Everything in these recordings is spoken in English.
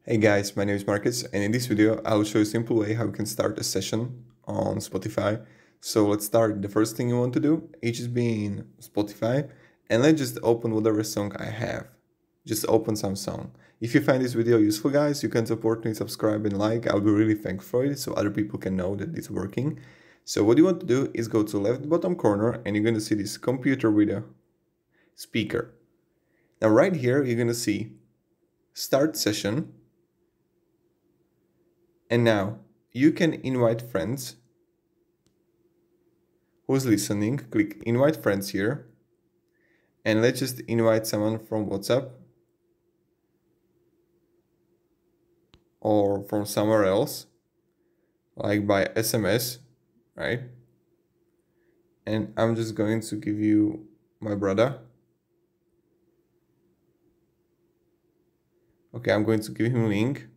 Hey guys, my name is Marcus, and in this video I will show you a simple way how you can start a session on Spotify. So let's start. The first thing you want to do is just be in Spotify and let's just open whatever song I have. Just open some song. If you find this video useful guys, you can support me, subscribe and like. I'll be really thankful for it so other people can know that it's working. So what you want to do is go to left bottom corner and you're going to see this computer with a speaker. Now right here you're going to see start session. And now you can invite friends who's listening. Click invite friends here. And let's just invite someone from WhatsApp or from somewhere else, like by SMS, right? And I'm just going to give you my brother. Okay, I'm going to give him a link.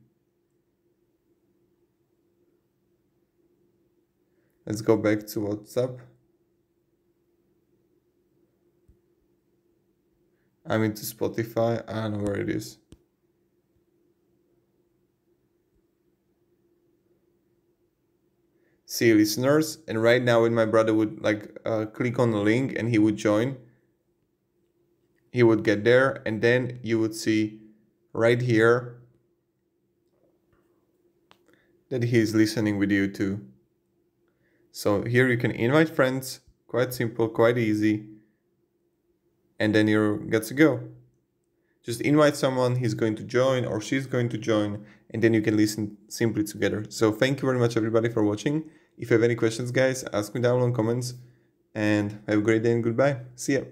Let's go back to WhatsApp. I'm into Spotify. I don't know where it is. See listeners, and right now when my brother would click on the link and he would join, he would get there, and then you would see right here that he's listening with you too. So here you can invite friends, quite simple, quite easy, and then you're good to go. Just invite someone, he's going to join or she's going to join, and then you can listen simply together. So thank you very much everybody for watching. If you have any questions guys, ask me down in comments, and have a great day and goodbye. See ya.